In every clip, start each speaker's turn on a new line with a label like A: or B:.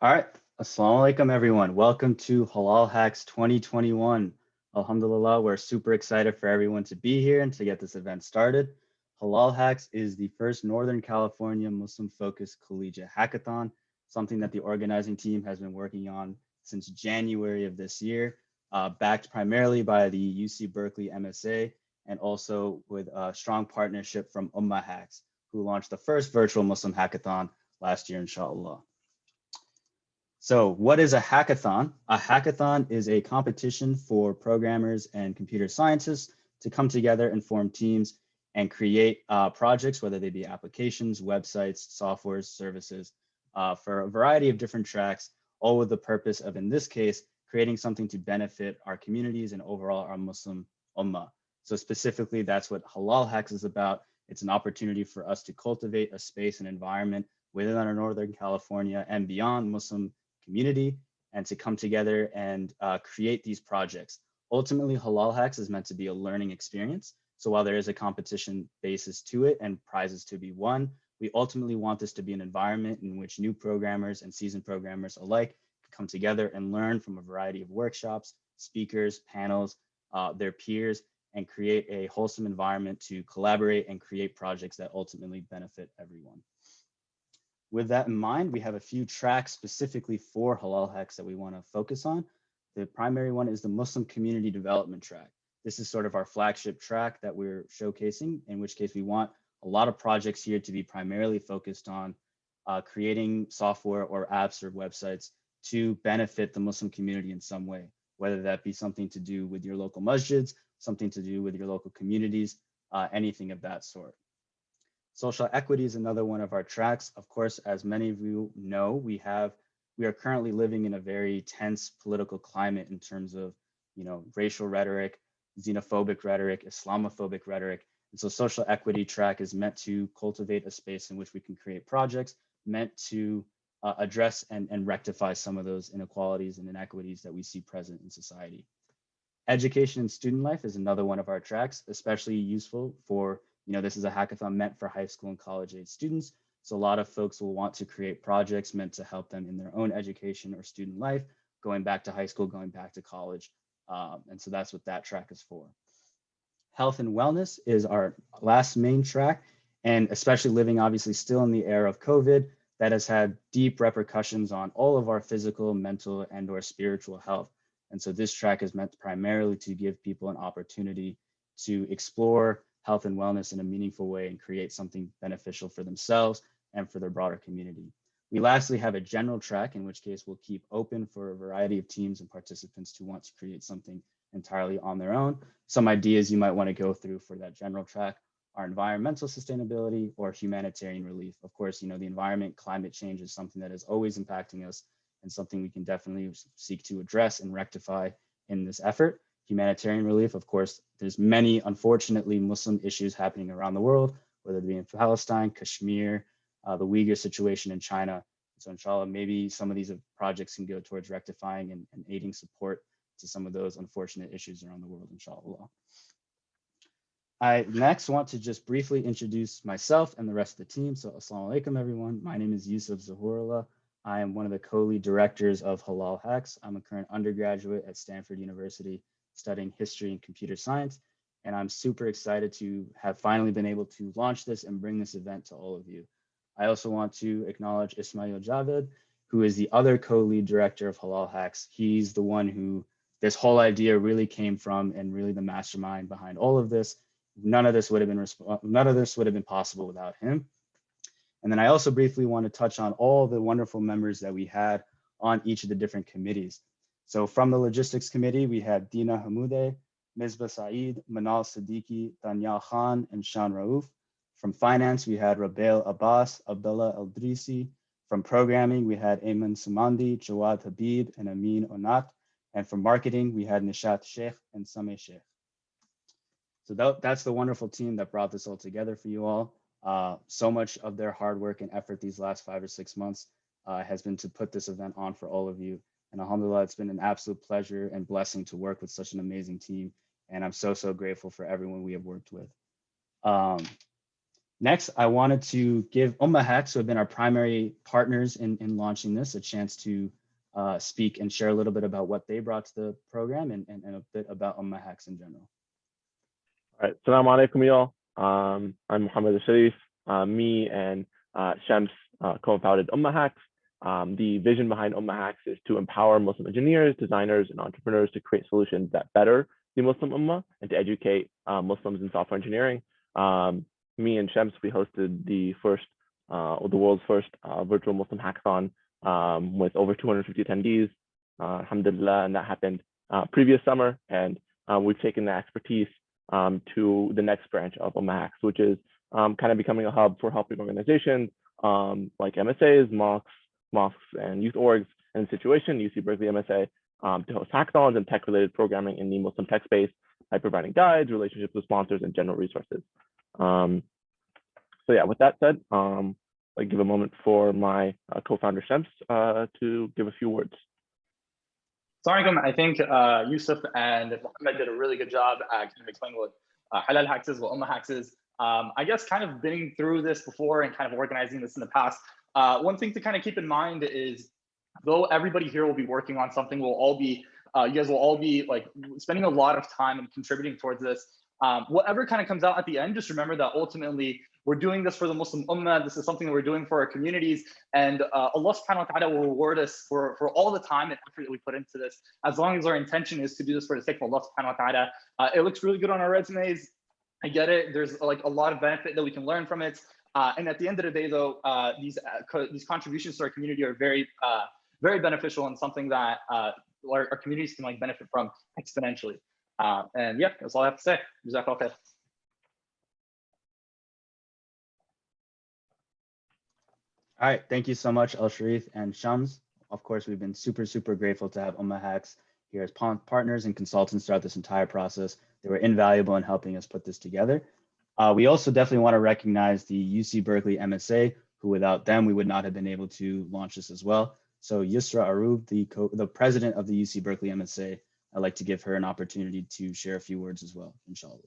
A: All right. Assalamu alaikum, everyone. Welcome to Halal Hacks 2021. Alhamdulillah, we're super excited for everyone to be here and to get this event started. Halal Hacks is the first Northern California Muslim-focused collegiate hackathon, something that the organizing team has been working on since January of this year, backed primarily by the UC Berkeley MSA and also with a strong partnership from Hacks, who launched the first virtual Muslim hackathon last year, inshallah. So what is a hackathon? A hackathon is a competition for programmers and computer scientists to come together and form teams and create projects, whether they be applications, websites, softwares, services, for a variety of different tracks, all with the purpose of, in this case, creating something to benefit our communities and overall our Muslim ummah. So specifically, that's what Halal Hacks is about. It's an opportunity for us to cultivate a space and environment within our Northern California and beyond Muslim community and to come together and create these projects. Ultimately, Halal Hacks is meant to be a learning experience. So while there is a competition basis to it and prizes to be won, we ultimately want this to be an environment in which new programmers and seasoned programmers alike can come together and learn from a variety of workshops, speakers, panels, their peers, and create a wholesome environment to collaborate and create projects that ultimately benefit everyone. With that in mind, we have a few tracks specifically for Halal Hacks that we want to focus on. The primary one is the Muslim Community Development track. This is sort of our flagship track that we're showcasing, in which case we want a lot of projects here to be primarily focused on creating software or apps or websites to benefit the Muslim community in some way, whether that be something to do with your local masjids, something to do with your local communities, anything of that sort. Social equity is another one of our tracks. Of course, as many of you know, we are currently living in a very tense political climate in terms of, racial rhetoric, xenophobic rhetoric, Islamophobic rhetoric. And so social equity track is meant to cultivate a space in which we can create projects meant to address and rectify some of those inequalities and inequities that we see present in society. Education and student life is another one of our tracks, especially useful for, this is a hackathon meant for high school and college age students. So a lot of folks will want to create projects meant to help them in their own education or student life, going back to high school, going back to college. And so that's what that track is for. Health and wellness is our last main track, and especially living obviously still in the era of COVID, that has had deep repercussions on all of our physical, mental, and or spiritual health. And so this track is meant primarily to give people an opportunity to explore health and wellness in a meaningful way and create something beneficial for themselves and for their broader community. We lastly have a general track, in which case we'll keep open for a variety of teams and participants who want to create something entirely on their own. Some ideas you might want to go through for that general track are environmental sustainability or humanitarian relief. Of course, the environment, climate change is something that is always impacting us and something we can definitely seek to address and rectify in this effort. Humanitarian relief, of course, there's many, unfortunately, Muslim issues happening around the world, whether it be in Palestine, Kashmir, the Uyghur situation in China. So inshallah, maybe some of these projects can go towards rectifying and aiding support to some of those unfortunate issues around the world, inshallah. I next want to just briefly introduce myself and the rest of the team. So assalamu alaikum, everyone. My name is Yusuf Zahurullah. I am one of the co-lead directors of Halal Hacks. I'm a current undergraduate at Stanford University studying history and computer science. And I'm super excited to have finally been able to launch this and bring this event to all of you. I also want to acknowledge Ismail Javed, who is the other co-lead director of Halal Hacks. He's the one who this whole idea really came from and really the mastermind behind all of this. None of this would have been possible without him. And then I also briefly want to touch on all the wonderful members that we had on each of the different committees. So from the logistics committee, we had Dina Hamoude, Misbah Saeed, Manal Siddiqui, Daniel Khan, and Shan Raouf. From finance, we had Rabail Abbas, Abdullah Eldrisi. From programming, we had Ayman Samandi, Jawad Habib, and Amin Onat. And from marketing, we had Nishat Sheikh and Sameh Sheikh. So that's the wonderful team that brought this all together for you all. So much of their hard work and effort these last 5 or 6 months has been to put this event on for all of you. And alhamdulillah, it's been an absolute pleasure and blessing to work with such an amazing team. And I'm so, so grateful for everyone we have worked with. Next, I wanted to give HalalHacks, who have been our primary partners in launching this, a chance to speak and share a little bit about what they brought to the program and a bit about HalalHacks in general.
B: All right, Assalamu alaikum, y'all. I'm Muhammad Al-Sharif. Me and Shams co-founded HalalHacks. The vision behind HalalHacks is to empower Muslim engineers, designers, and entrepreneurs to create solutions that better the Muslim Ummah and to educate Muslims in software engineering. Me and Shams, we hosted the world's first virtual Muslim hackathon with over 250 attendees. Alhamdulillah, and that happened previous summer. And we've taken the expertise to the next branch of HalalHacks, which is kind of becoming a hub for helping organizations like MSAs, mosques, and youth orgs. And the situation, UC Berkeley MSA, to host hackathons and tech-related programming in the Muslim tech space by providing guides, relationships with sponsors, and general resources. So yeah, with that said, I'll give a moment for my co-founder Shams to give a few words.
C: Sorry, I think Yusuf and Mohammed did a really good job at kind of explaining what HalalHacks is, what HalalHacks is. I guess kind of been through this before and kind of organizing this in the past. One thing to kind of keep in mind is, though everybody here will be working on something, we'll all be, you guys will all be like spending a lot of time and contributing towards this. Whatever kind of comes out at the end, just remember that ultimately we're doing this for the Muslim Ummah. This is something that we're doing for our communities, and Allah subhanahu wa ta'ala will reward us for all the time and effort that we put into this, as long as our intention is to do this for the sake of Allah subhanahu wa ta'ala. It looks really good on our resumes. I get it. There's like a lot of benefit that we can learn from it. And at the end of the day, though, these contributions to our community are very, very beneficial and something that our communities can like benefit from exponentially. And yeah, that's all I have to say. Jazakallah khair.
A: All right, thank you so much, Al-Sharif and Shams. Of course, we've been super grateful to have HalalHacks here as partners and consultants throughout this entire process. They were invaluable in helping us put this together. We also definitely want to recognize the UC Berkeley MSA, who without them, we would not have been able to launch this as well. So Yusra Arub, the president of the UC Berkeley MSA, I'd like to give her an opportunity to share a few words as well, inshallah.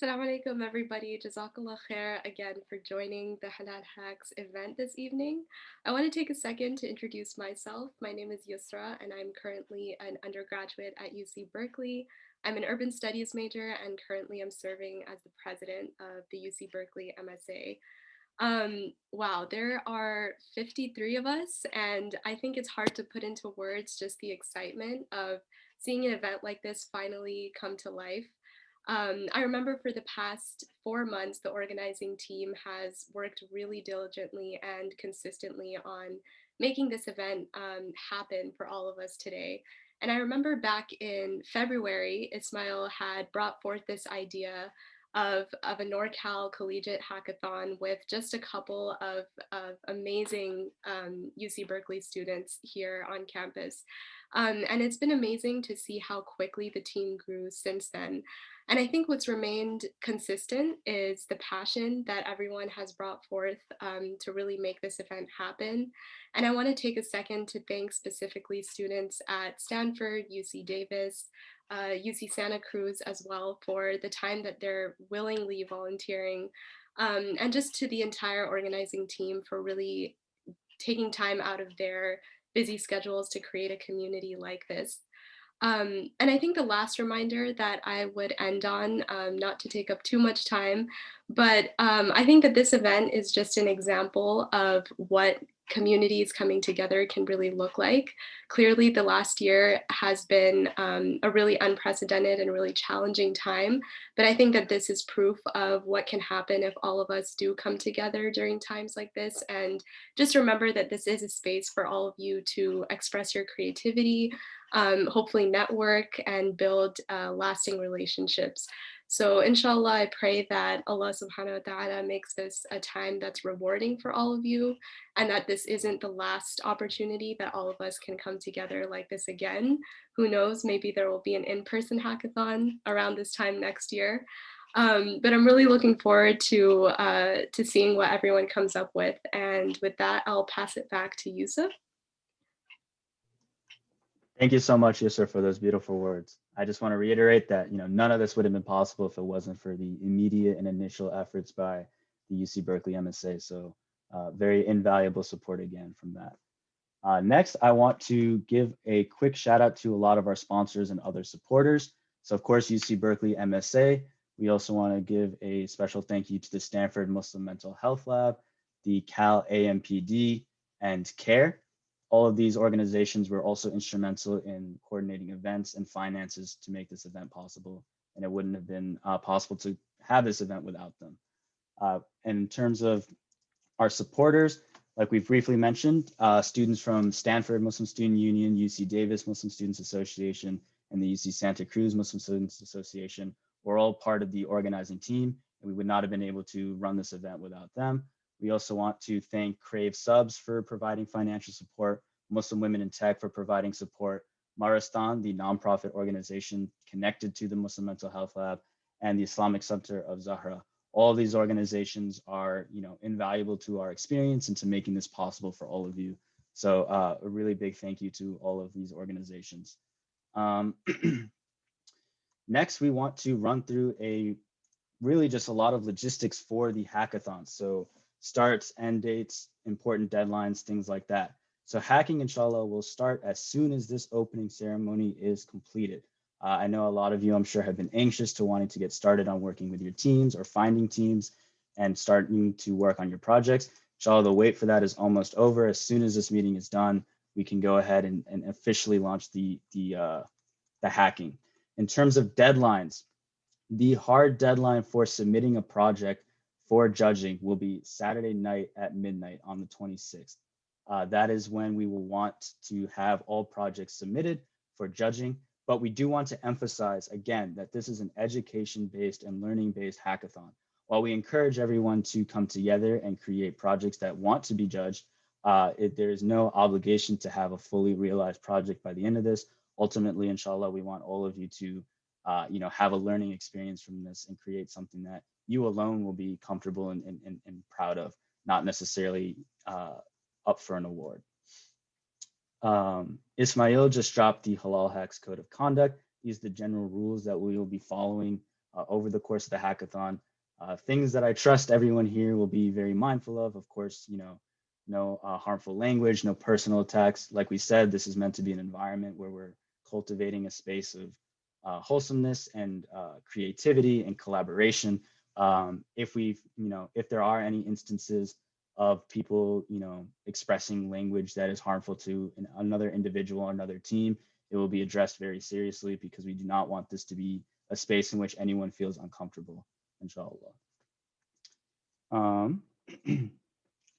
D: Assalamu alaikum, everybody. Jazakallah khair again for joining the HalalHacks event this evening. I want to take a second to introduce myself. My name is Yusra, and I'm currently an undergraduate at UC Berkeley. I'm an urban studies major, and currently I'm serving as the president of the UC Berkeley MSA. Wow, there are 53 of us, and I think it's hard to put into words just the excitement of seeing an event like this finally come to life. I remember for the past 4 months, the organizing team has worked really diligently and consistently on making this event happen for all of us today. And I remember back in February, Ismail had brought forth this idea of a NorCal collegiate hackathon with just a couple of amazing UC Berkeley students here on campus. And it's been amazing to see how quickly the team grew since then. And I think what's remained consistent is the passion that everyone has brought forth to really make this event happen. And I want to take a second to thank specifically students at Stanford, UC Davis, UC Santa Cruz as well for the time that they're willingly volunteering, and just to the entire organizing team for really taking time out of their busy schedules to create a community like this. And I think the last reminder that I would end on, not to take up too much time, but I think that this event is just an example of what communities coming together can really look like. Clearly, the last year has been a really unprecedented and really challenging time, but I think that this is proof of what can happen if all of us do come together during times like this. And just remember that this is a space for all of you to express your creativity, hopefully network and build lasting relationships. So inshallah, I pray that Allah subhanahu wa ta'ala makes this a time that's rewarding for all of you, and that this isn't the last opportunity that all of us can come together like this again. Who knows, maybe there will be an in-person hackathon around this time next year. But I'm really looking forward to seeing what everyone comes up with. And with that, I'll pass it back to Yusuf.
A: Thank you so much, Yusuf, for those beautiful words. I just want to reiterate that, none of this would have been possible if it wasn't for the immediate and initial efforts by the UC Berkeley MSA. So very invaluable support again from that. Next, I want to give a quick shout out to a lot of our sponsors and other supporters. So of course, UC Berkeley MSA. We also want to give a special thank you to the Stanford Muslim Mental Health Lab, the Cal AMPD, and CARE. All of these organizations were also instrumental in coordinating events and finances to make this event possible. And it wouldn't have been possible to have this event without them. And in terms of our supporters, like we've briefly mentioned, students from Stanford Muslim Student Union, UC Davis Muslim Students Association, and the UC Santa Cruz Muslim Students Association were all part of the organizing team, and we would not have been able to run this event without them. We also want to thank Crave Subs for providing financial support, Muslim Women in Tech for providing support, Maristan, the nonprofit organization connected to the Muslim Mental Health Lab, and the Islamic Center of Zahra. All of these organizations are, invaluable to our experience and to making this possible for all of you. So a really big thank you to all of these organizations. Next, we want to run through really just a lot of logistics for the hackathon. So starts, end dates, important deadlines, things like that. So hacking, inshallah, will start as soon as this opening ceremony is completed. I know a lot of you, I'm sure, have been anxious to wanting to get started on working with your teams or finding teams and starting to work on your projects. Inshallah, the wait for that is almost over. As soon as this meeting is done, we can go ahead and officially launch the hacking. In terms of deadlines, the hard deadline for submitting a project for judging will be Saturday night at midnight on the 26th. That is when we will want to have all projects submitted for judging. But we do want to emphasize, again, that this is an education-based and learning-based hackathon. While we encourage everyone to come together and create projects that want to be judged, there is no obligation to have a fully realized project by the end of this. Ultimately, inshallah, we want all of you to have a learning experience from this and create something that you alone will be comfortable and proud of, not necessarily up for an award. Ismail just dropped the HalalHacks Code of Conduct. These are the general rules that we will be following over the course of the hackathon. Things that I trust everyone here will be very mindful of course, no harmful language, no personal attacks. Like we said, this is meant to be an environment where we're cultivating a space of wholesomeness and creativity and collaboration. If there are any instances of people, expressing language that is harmful to another individual or another team, it will be addressed very seriously because we do not want this to be a space in which anyone feels uncomfortable, inshallah.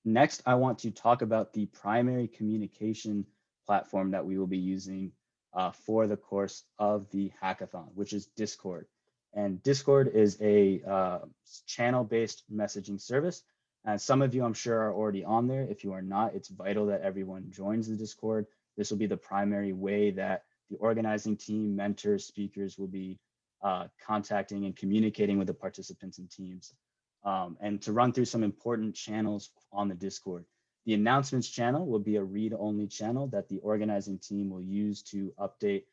A: Next, I want to talk about the primary communication platform that we will be using for the course of the hackathon, which is Discord. And Discord is a channel-based messaging service. And some of you, I'm sure, are already on there. If you are not, it's vital that everyone joins the Discord. This will be the primary way that the organizing team, mentors, speakers will be contacting and communicating with the participants and teams. And to run through some important channels on the Discord. The announcements channel will be a read-only channel that the organizing team will use to update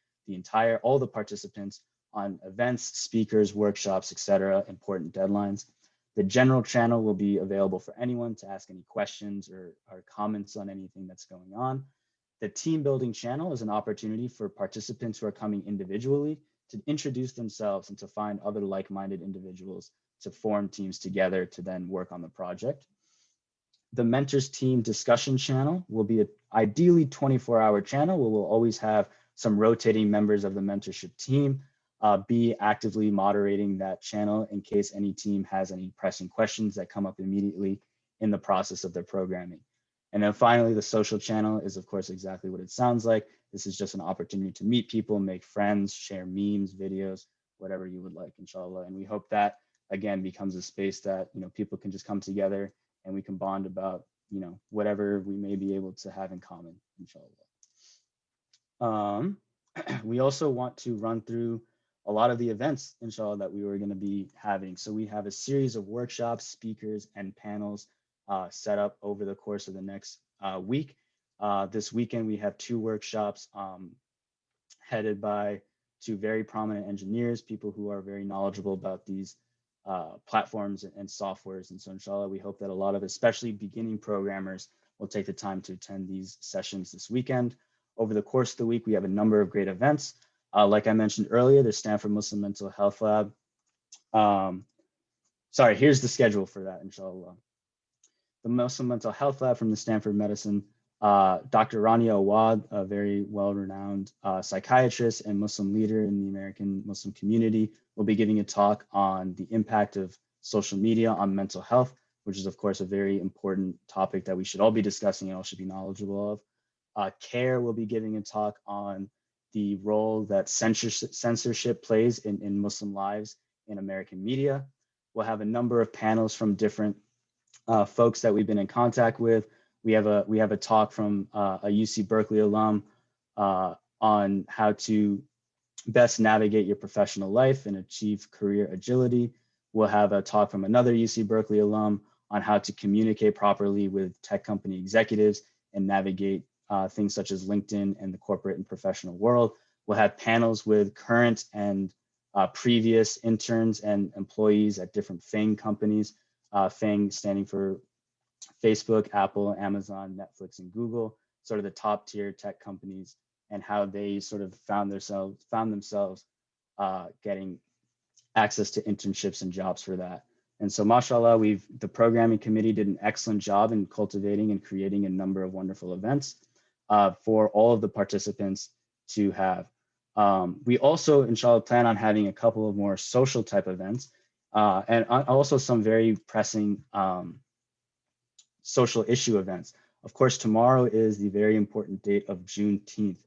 A: all the participants on events, speakers, workshops, etc., important deadlines. The general channel will be available for anyone to ask any questions or comments on anything that's going on. The team building channel is an opportunity for participants who are coming individually to introduce themselves and to find other like-minded individuals to form teams together to then work on the project. The mentors team discussion channel will be an ideally 24-hour channel where we'll always have some rotating members of the mentorship team be actively moderating that channel in case any team has any pressing questions that come up immediately in the process of their programming. And then finally, the social channel is, of course, exactly what it sounds like. This is just an opportunity to meet people, make friends, share memes, videos, whatever you would like, inshallah. And we hope that, again, becomes a space that people can just come together and we can bond about whatever we may be able to have in common, inshallah. We also want to run through a lot of the events, inshallah, that we were going to be having. So we have a series of workshops, speakers, and panels set up over the course of the next week. This weekend, we have 2 workshops headed by to very prominent engineers, people who are very knowledgeable about these platforms and softwares. And so inshallah, we hope that a lot of especially beginning programmers will take the time to attend these sessions this weekend. Over the course of the week, we have a number of great events. Like I mentioned earlier, the Stanford Muslim Mental Health Lab. Sorry, here's the schedule for that, inshallah. The Muslim Mental Health Lab from the Stanford Medicine, Dr. Rania Awad, a very well-renowned psychiatrist and Muslim leader in the American Muslim community, will be giving a talk on the impact of social media on mental health, which is of course a very important topic that we should all be discussing and all should be knowledgeable of. CARE will be giving a talk on the role that censorship plays in Muslim lives in American media. We'll have a number of panels from different folks that we've been in contact with. We have a talk from a UC Berkeley alum on how to best navigate your professional life and achieve career agility. We'll have a talk from another UC Berkeley alum on how to communicate properly with tech company executives and navigate things such as LinkedIn and the corporate and professional world. We'll have panels with current and previous interns and employees at different FANG companies, FANG standing for Facebook, Apple, Amazon, Netflix, and Google, sort of the top tier tech companies, and how they sort of found themselves getting access to internships and jobs for that. And so mashallah, the programming committee did an excellent job in cultivating and creating a number of wonderful events for all of the participants to have. We also, inshallah, plan on having a couple of more social type events and also some very pressing social issue events. Of course, tomorrow is the very important date of Juneteenth.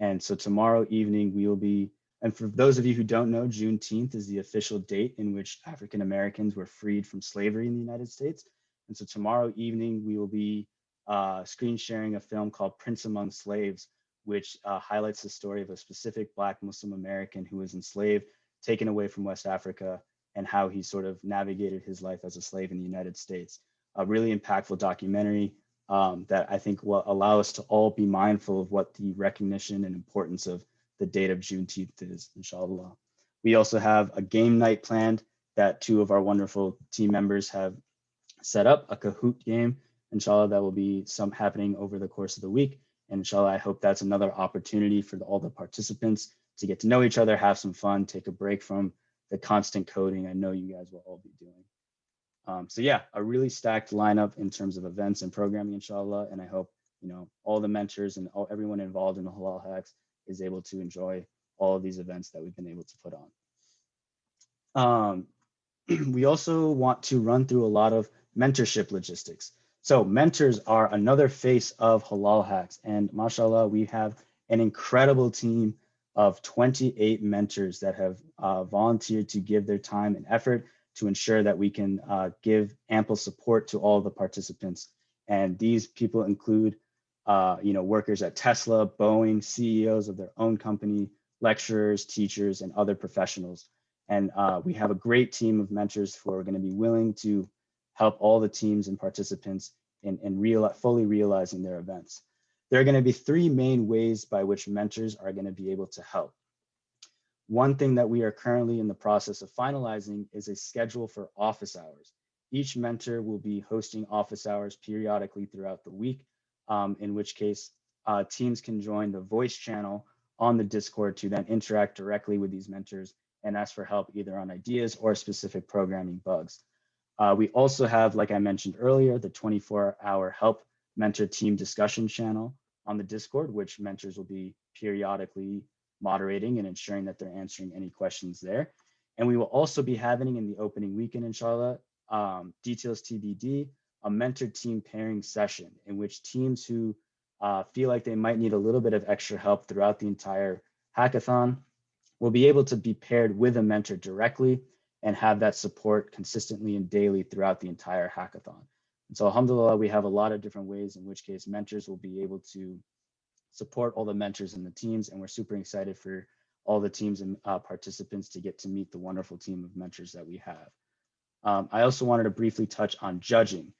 A: And so tomorrow evening we will be, and for those of you who don't know, Juneteenth is the official date in which African Americans were freed from slavery in the United States. And so tomorrow evening we will be screen sharing a film called Prince Among Slaves, which highlights the story of a specific Black Muslim American who was enslaved, taken away from West Africa, and how he sort of navigated his life as a slave in the United States. A really impactful documentary that I think will allow us to all be mindful of what the recognition and importance of the date of Juneteenth is, inshallah. We also have a game night planned that two of our wonderful team members have set up, a Kahoot game, inshallah, that will be happening over the course of the week. And inshallah, I hope that's another opportunity for all the participants to get to know each other, have some fun, take a break from the constant coding I know you guys will all be doing. So yeah, a really stacked lineup in terms of events and programming, inshallah. And I hope, all the mentors and everyone involved in the Halal Hacks is able to enjoy all of these events that we've been able to put on. We also want to run through a lot of mentorship logistics. So mentors are another face of Halal Hacks. And mashallah, we have an incredible team of 28 mentors that have volunteered to give their time and effort to ensure that we can give ample support to all of the participants. And these people include workers at Tesla, Boeing, CEOs of their own company, lecturers, teachers, and other professionals. And we have a great team of mentors who are going to be willing to help all the teams and participants in fully realizing their events. There are going to be three main ways by which mentors are going to be able to help. One thing that we are currently in the process of finalizing is a schedule for office hours. Each mentor will be hosting office hours periodically throughout the week, in which case teams can join the voice channel on the Discord to then interact directly with these mentors and ask for help either on ideas or specific programming bugs. We also have, like I mentioned earlier, the 24-hour help mentor team discussion channel on the Discord, which mentors will be periodically moderating and ensuring that they're answering any questions there. And we will also be having in the opening weekend, inshallah, details TBD, a mentor team pairing session in which teams who feel like they might need a little bit of extra help throughout the entire hackathon will be able to be paired with a mentor directly and have that support consistently and daily throughout the entire hackathon. And so alhamdulillah, we have a lot of different ways in which case mentors will be able to support all the mentors and the teams. And we're super excited for all the teams and participants to get to meet the wonderful team of mentors that we have. I also wanted to briefly touch on judging.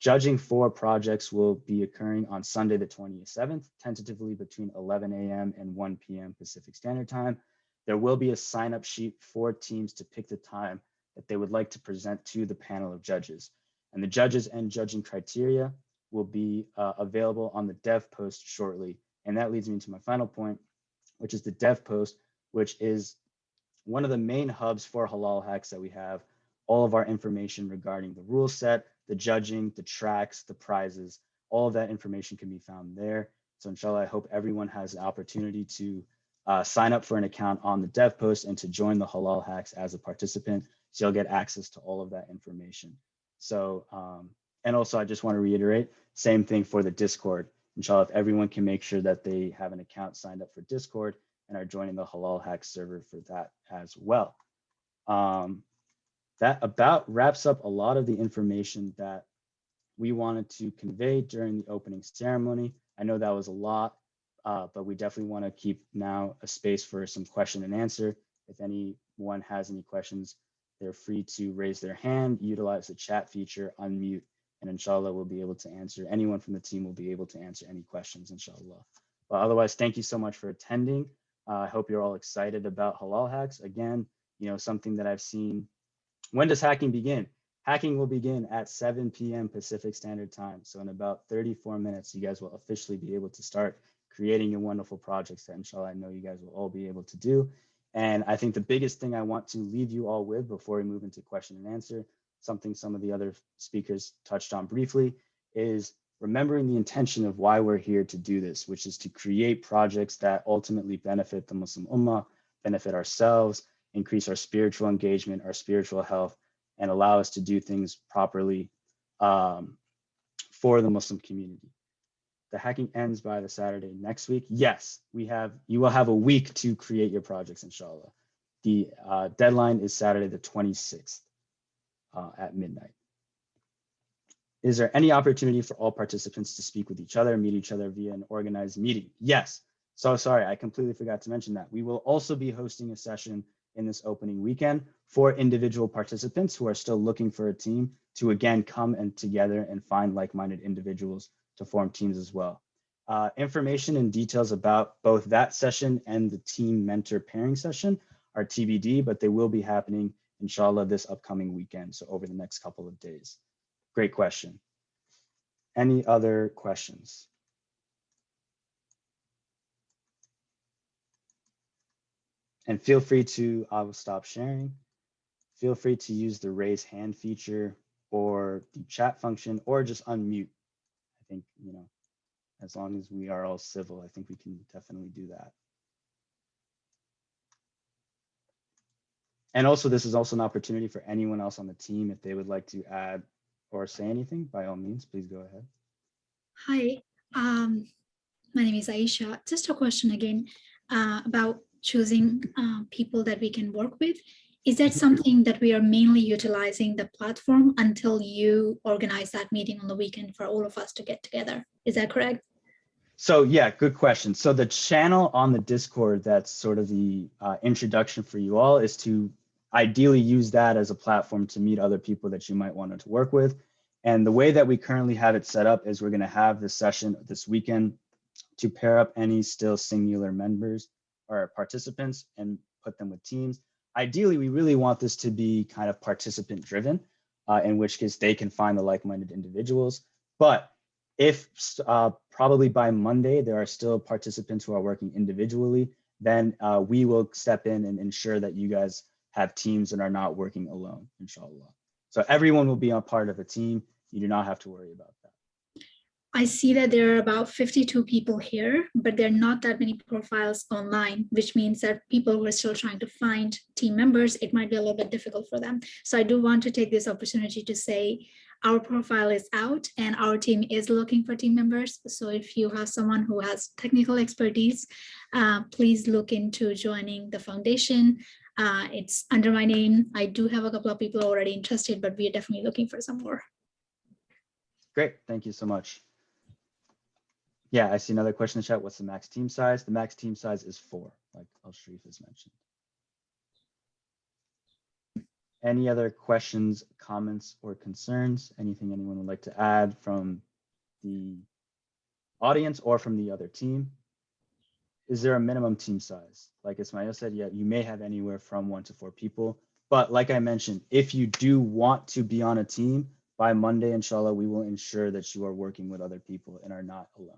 A: Judging for projects will be occurring on Sunday, the 27th, tentatively between 11 a.m. and 1 p.m. Pacific Standard Time. There will be a sign-up sheet for teams to pick the time that they would like to present to the panel of judges. And the judges and judging criteria will be available on the dev post shortly. And that leads me to my final point, which is the dev post, which is one of the main hubs for Halal Hacks that we have all of our information regarding the rule set, the judging, the tracks, the prizes. All of that information can be found there. So inshallah, I hope everyone has the opportunity to sign up for an account on the dev post and to join the Halal Hacks as a participant. So you'll get access to all of that information. So, and also I just want to reiterate, same thing for the Discord. Inshallah, if everyone can make sure that they have an account signed up for Discord and are joining the Halal Hacks server for that as well. That about wraps up a lot of the information that we wanted to convey during the opening ceremony. I know that was a lot, but we definitely want to keep now a space for some question and answer. If anyone has any questions, they're free to raise their hand, utilize the chat feature, unmute, and inshallah we'll be able to answer. Anyone from the team will be able to answer any questions, inshallah. But otherwise, thank you so much for attending. I hope you're all excited about Halal Hacks. Again, you know, something that I've seen. When does hacking begin? Hacking will begin at 7 p.m. Pacific Standard Time. So in about 34 minutes, you guys will officially be able to start creating your wonderful projects that inshallah I know you guys will all be able to do. And I think the biggest thing I want to leave you all with before we move into question and answer, something some of the other speakers touched on briefly, is remembering the intention of why we're here to do this, which is to create projects that ultimately benefit the Muslim Ummah, benefit ourselves, increase our spiritual engagement, our spiritual health, and allow us to do things properly for the Muslim community. The hacking ends by the Saturday next week. Yes, you will have a week to create your projects, inshallah. The deadline is Saturday the 26th at midnight. Is there any opportunity for all participants to speak with each other, meet each other via an organized meeting? Yes. So sorry, I completely forgot to mention that. We will also be hosting a session in this opening weekend for individual participants who are still looking for a team to again come and together and find like-minded individuals to form teams as well. Information and details about both that session and the team mentor pairing session are TBD, but they will be happening inshallah this upcoming weekend, so over the next couple of days. Great question. Any other questions? And feel free to, I will stop sharing. Feel free to use the raise hand feature or the chat function or just unmute. I think, you know, as long as we are all civil, I think we can definitely do that. And also, this is also an opportunity for anyone else on the team, if they would like to add or say anything, by all means, please go ahead.
E: Hi, my name is Aisha. Just a question again about choosing people that we can work with. Is that something that we are mainly utilizing the platform until you organize that meeting on the weekend for all of us to get together? Is that correct?
A: So yeah, good question. So the channel on the Discord, that's sort of the introduction for you all, is to ideally use that as a platform to meet other people that you might want to work with. And the way that we currently have it set up is we're going to have this session this weekend to pair up any still singular members or participants and put them with teams. Ideally, we really want this to be kind of participant driven, in which case they can find the like-minded individuals. But if probably by Monday, there are still participants who are working individually, then we will step in and ensure that you guys have teams and are not working alone, inshallah. So everyone will be a part of a team. You do not have to worry about that.
E: I see that there are about 52 people here, but there are not that many profiles online, which means that people who are still trying to find team members, it might be a little bit difficult for them. So I do want to take this opportunity to say our profile is out and our team is looking for team members. So if you have someone who has technical expertise, please look into joining the foundation. It's under my name. I do have a couple of people already interested, but we are definitely looking for some more.
A: Great, thank you so much. Yeah, I see another question in the chat. What's the max team size? The max team size is 4, like Al-Sharif has mentioned. Any other questions, comments, or concerns? Anything anyone would like to add from the audience or from the other team? is there a minimum team size? Like Ismail said, yeah, you may have anywhere from 1 to 4 people. But like I mentioned, if you do want to be on a team, by Monday, inshallah, we will ensure that you are working with other people and are not alone.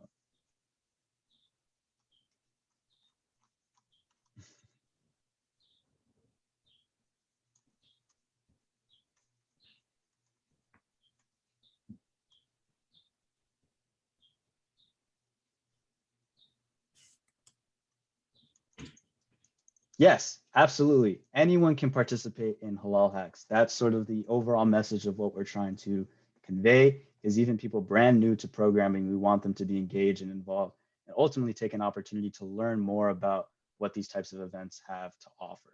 A: Yes, absolutely. Anyone can participate in Halal Hacks. That's sort of the overall message of what we're trying to convey, is even people brand new to programming, we want them to be engaged and involved and ultimately take an opportunity to learn more about what these types of events have to offer.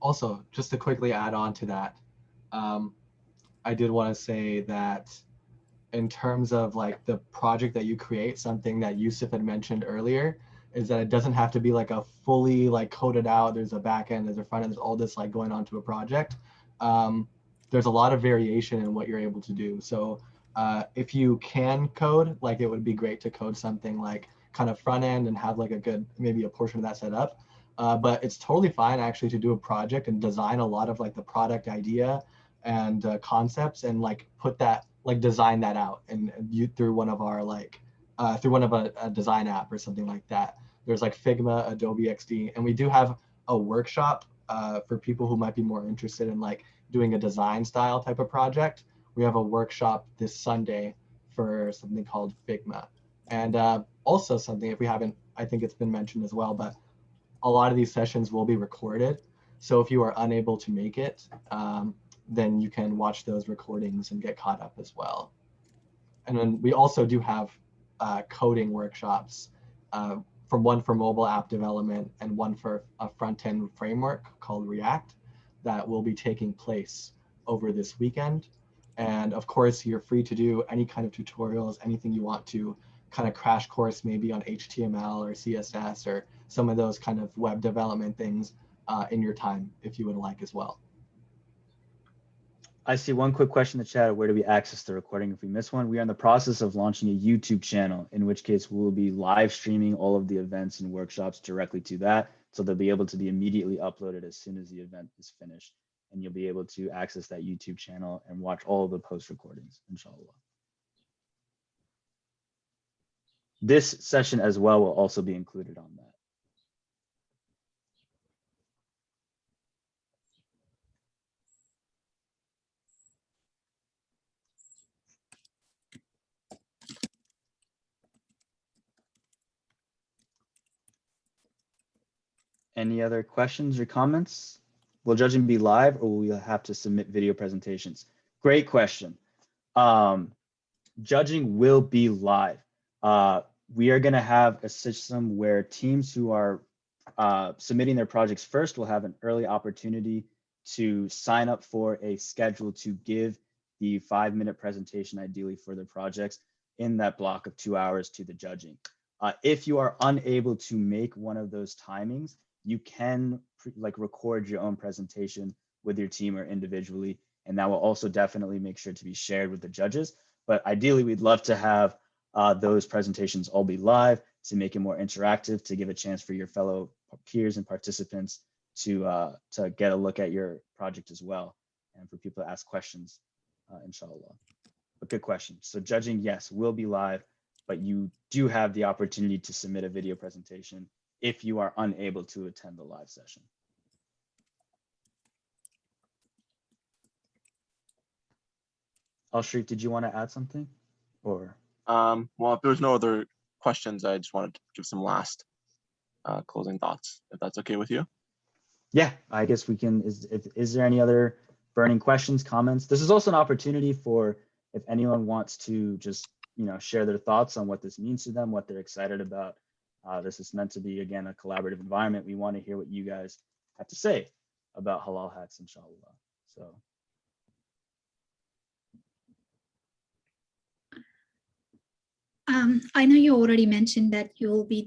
F: Also, just to quickly add on to that, I did want to say that in terms of like the project that you create, something that Yusuf had mentioned earlier is that it doesn't have to be like a fully like coded out, there's a back end, there's a front end, there's all this like going on to a project. There's a lot of variation in what you're able to do. So if you can code, like it would be great to code something like kind of front end and have like a good, maybe a portion of that set up. But it's totally fine actually to do a project and design a lot of like the product idea and concepts and like put that, like design that out and you through one of our like through one of a design app or something like that. There's like Figma, Adobe XD, and we do have a workshop for people who might be more interested in like doing a design style type of project. We have a workshop this Sunday for something called Figma. And also something, if we haven't, I think it's been mentioned as well, but a lot of these sessions will be recorded. So if you are unable to make it, then you can watch those recordings and get caught up as well. And then we also do have coding workshops, from one for mobile app development and one for a front-end framework called React that will be taking place over this weekend. And of course, you're free to do any kind of tutorials, anything you want to, kind of crash course maybe on HTML or CSS or some of those kind of web development things in your time if you would like as well.
A: I see one quick question in the chat. Where do we access the recording if we miss one? We are in the process of launching a YouTube channel, in which case we will be live streaming all of the events and workshops directly to that. So they'll be able to be immediately uploaded as soon as the event is finished. And you'll be able to access that YouTube channel and watch all of the post recordings, inshallah. This session as well will also be included on that. Any other questions or comments? Will judging be live or will we have to submit video presentations? Great question. Judging will be live. We are going to have a system where teams who are submitting their projects first will have an early opportunity to sign up for a schedule to give the 5-minute presentation, ideally for their projects, in that block of 2 hours to the judging. If you are unable to make one of those timings, you can record your own presentation with your team or individually, and that will also definitely make sure to be shared with the judges. But ideally, we'd love to have those presentations all be live to make it more interactive, to give a chance for your fellow peers and participants to get a look at your project as well, and for people to ask questions, inshallah. But good question. So judging, yes, will be live, but you do have the opportunity to submit a video presentation if you are unable to attend the live session. Al-Sharif, did you want to add something? Or
B: well, if there's no other questions, I just wanted to give some last closing thoughts, if that's okay with you.
A: Yeah, I guess we can. Is there any other burning questions, comments? This is also an opportunity for if anyone wants to just share their thoughts on what this means to them, what they're excited about. This is meant to be, again, a collaborative environment. We want to hear what you guys have to say about Halal Hacks, inshallah. So.
E: I know you already mentioned that you'll be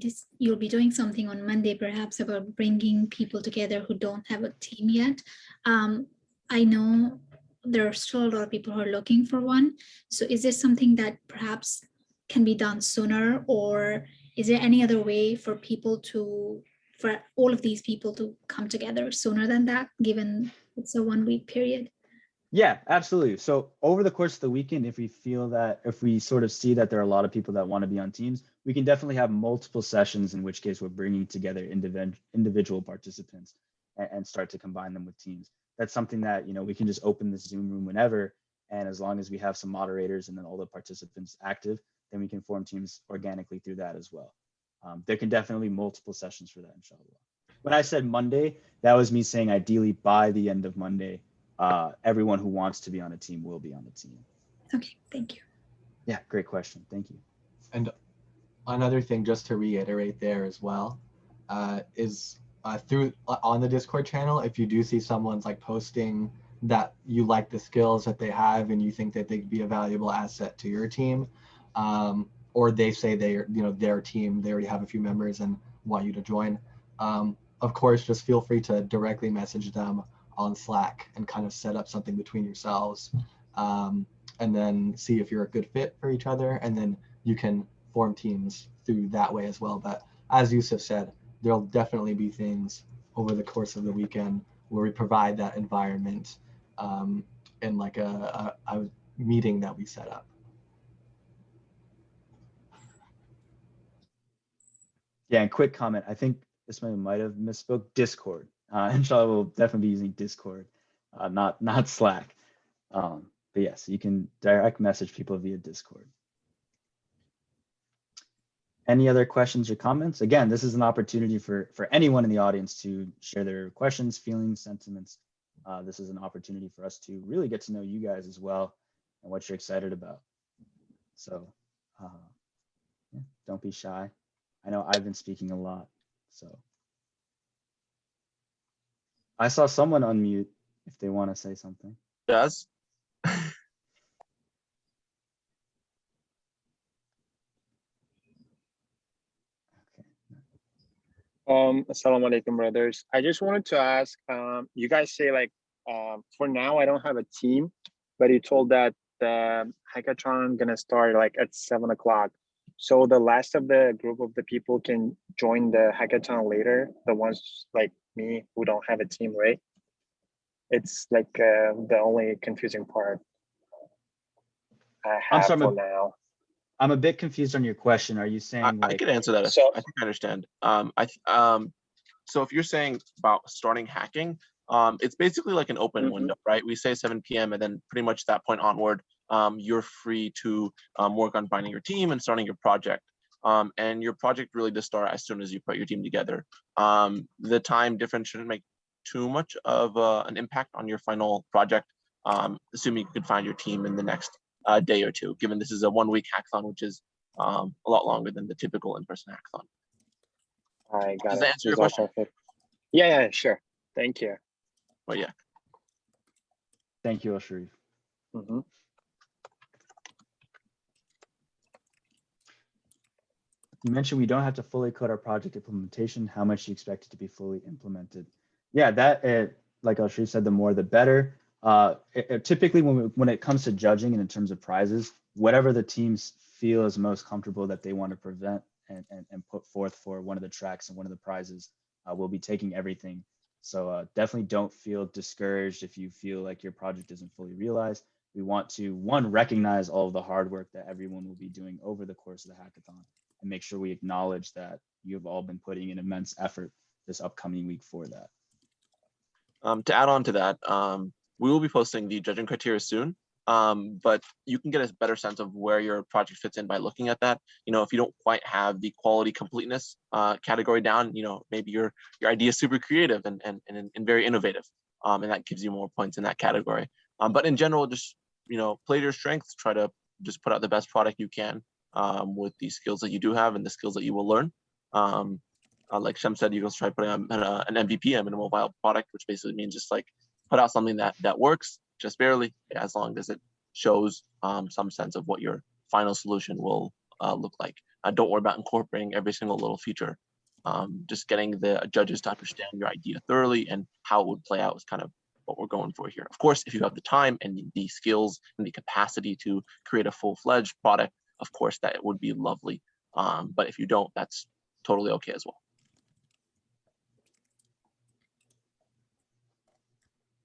E: doing something on Monday, perhaps about bringing people together who don't have a team yet. I know there are still a lot of people who are looking for one. So is this something that perhaps can be done sooner, or is there any other way for all of these people to come together sooner than that, given it's a 1 week period?
A: Yeah, absolutely. So over the course of the weekend, if we sort of see that there are a lot of people that want to be on teams, we can definitely have multiple sessions, in which case we're bringing together individual participants and start to combine them with teams. That's something that, we can just open this Zoom room whenever. And as long as we have some moderators and then all the participants active, then we can form teams organically through that as well. There can definitely be multiple sessions for that, inshallah. When I said Monday, that was me saying ideally by the end of Monday, everyone who wants to be on a team will be on the team.
E: Okay, thank you.
A: Yeah, great question. Thank you.
F: And another thing, just to reiterate there as well, is through on the Discord channel, if you do see someone's like posting that you like the skills that they have and you think that they could be a valuable asset to your team, or they say they're, their team, they already have a few members and want you to join, of course, just feel free to directly message them on Slack and kind of set up something between yourselves, and then see if you're a good fit for each other, and then you can form teams through that way as well. But as Yusuf said, there'll definitely be things over the course of the weekend where we provide that environment in like a meeting that we set up.
A: Yeah, and quick comment, I think Ismail might have misspoke. Discord. Inshallah, we'll definitely be using Discord, not Slack. But yes, you can direct message people via Discord. Any other questions or comments? Again, this is an opportunity for anyone in the audience to share their questions, feelings, sentiments. This is an opportunity for us to really get to know you guys as well and what you're excited about. So yeah, don't be shy. I know I've been speaking a lot, so. I saw someone unmute if they want to say something.
G: Yes.
H: Assalamu alaikum, brothers. I just wanted to ask, you guys say like, for now I don't have a team, but you told that the hackathon gonna start like at 7 o'clock. So the last of the group of the people can join the hackathon later, the ones like me who don't have a team, right? It's like the only confusing part I have for now.
A: I'm a bit confused on your question. Are you saying
G: I could answer that.
H: So,
G: I think I understand. So if you're saying about starting hacking, it's basically like an open window, right? We say 7 p.m. and then pretty much that point onward, you're free to work on finding your team and starting your project. And your project really does start as soon as you put your team together. The time difference shouldn't make too much of an impact on your final project, assuming you can find your team in the next day or two, given this is a 1 week hackathon, which is a lot longer than the typical in-person hackathon.
H: I got
G: Does
H: it.
G: that answer your question?
H: Perfect. Yeah, sure. Thank you.
G: But yeah.
A: Thank you, Al-Sharif. You mentioned we don't have to fully code our project implementation. How much do you expect it to be fully implemented? Yeah, that like Al-Sharif said, the more the better. Typically, when it comes to judging and in terms of prizes, whatever the teams feel is most comfortable that they want to present and put forth for one of the tracks and one of the prizes, we'll be taking everything. So definitely don't feel discouraged if you feel like your project isn't fully realized. We want to, one, recognize all of the hard work that everyone will be doing over the course of the hackathon and make sure we acknowledge that you've all been putting in immense effort this upcoming week for that.
G: To add on to that, we will be posting the judging criteria soon, but you can get a better sense of where your project fits in by looking at that. If you don't quite have the quality completeness category down, maybe your idea is super creative and very innovative, and that gives you more points in that category. But in general, just play to your strengths, try to just put out the best product you can with the skills that you do have and the skills that you will learn. Like Shem said, you can try putting an MVP, a minimal viable product, which basically means just like put out something that works just barely, as long as it shows some sense of what your final solution will look like. Don't worry about incorporating every single little feature. Just getting the judges to understand your idea thoroughly and how it would play out is kind of what we're going for here. Of course, if you have the time and the skills and the capacity to create a full-fledged product, of course, that would be lovely. But if you don't, that's totally okay as well.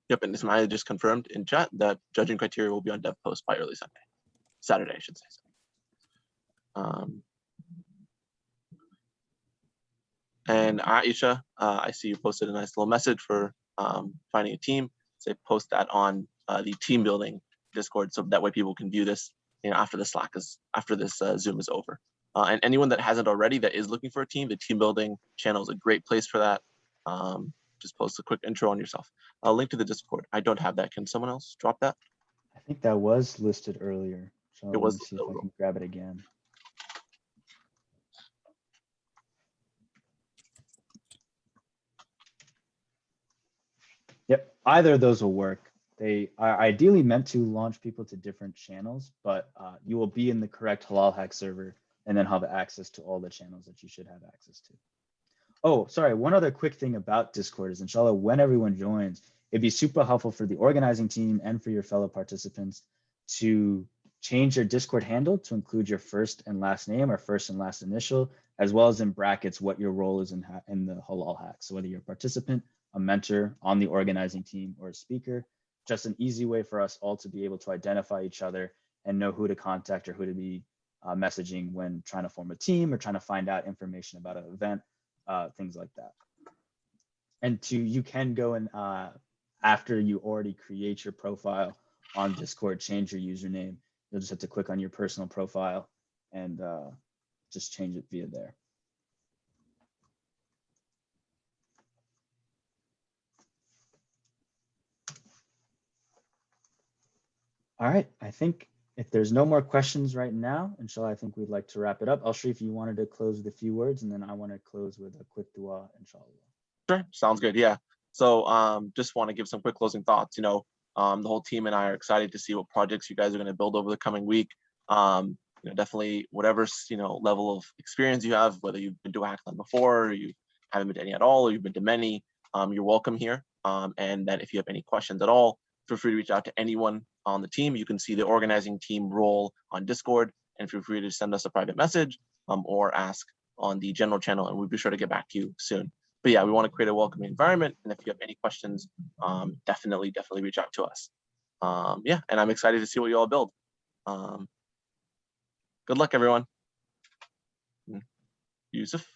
G: Yep, and Ismail just confirmed in chat that judging criteria will be on dev post by early Saturday, I should say. And Aisha, I see you posted a nice little message for finding a team. Say post that on the team building Discord, so that way people can view this, after the after this Zoom is over. And anyone that hasn't already that is looking for a team, the team building channel is a great place for that. Just post a quick intro on yourself. I'll link to the Discord. I don't have that. Can someone else drop that?
A: I think that was listed earlier. So
G: It was.
A: Let me see if I can grab it again. Yep, either of those will work. They are ideally meant to launch people to different channels, but you will be in the correct HalalHack server and then have access to all the channels that you should have access to. Oh, sorry, one other quick thing about Discord is, inshallah, when everyone joins, it'd be super helpful for the organizing team and for your fellow participants to change your Discord handle to include your first and last name or first and last initial, as well as in brackets what your role is in the HalalHack. So whether you're a participant, a mentor on the organizing team, or a speaker, just an easy way for us all to be able to identify each other and know who to contact or who to be messaging when trying to form a team or trying to find out information about an event, things like that. And you can go and after you already create your profile on Discord, change your username. You'll just have to click on your personal profile and just change it via there. All right, I think if there's no more questions right now, inshallah, I think we'd like to wrap it up. Al-Sharif, you wanted to close with a few words, and then I want to close with a quick dua, inshallah.
G: Sure, sounds good. Yeah. So just want to give some quick closing thoughts. The whole team and I are excited to see what projects you guys are going to build over the coming week. Definitely whatever level of experience you have, whether you've been to a hackathon before, or you haven't been to any at all, or you've been to many, you're welcome here. And that if you have any questions at all, feel free to reach out to anyone on the team. You can see the organizing team role on Discord, and feel free to send us a private message or ask on the general channel, and we'll be sure to get back to you soon. But yeah, we want to create a welcoming environment, and if you have any questions, definitely reach out to us. Yeah, and I'm excited to see what you all build. Good luck, everyone. Yusuf?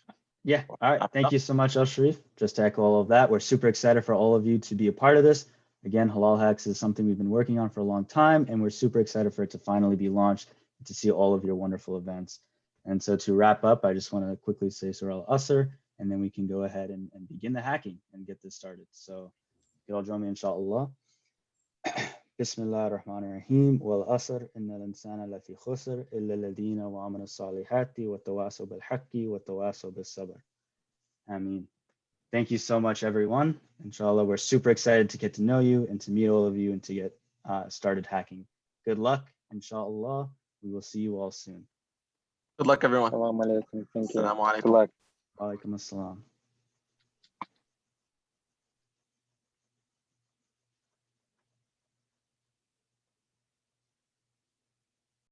A: Yeah, all right. Thank you so much, Al-Sharif. Just to echo all of that, we're super excited for all of you to be a part of this. Again, HalalHacks is something we've been working on for a long time, and we're super excited for it to finally be launched and to see all of your wonderful events. And so to wrap up, I just want to quickly say Surah Al-Asr, and then we can go ahead and begin the hacking and get this started. So, you all join me, inshallah. Bismillah ar-Rahman ar-Rahim. Wal asr, inna al-insana lafi khusr, illa alladhina wa amanu salihati wa tawasaw bil haqqi wa tawasaw bis sabr. Ameen. Thank you so much, everyone. Inshallah, we're super excited to get to know you and to meet all of you and to get started hacking. Good luck, inshallah. We will see you all soon.
G: Good luck, everyone.
H: Assalamu alaikum. Thank you.
G: Assalamu alaikum.
H: Good luck.
A: Wa alaikum assalam.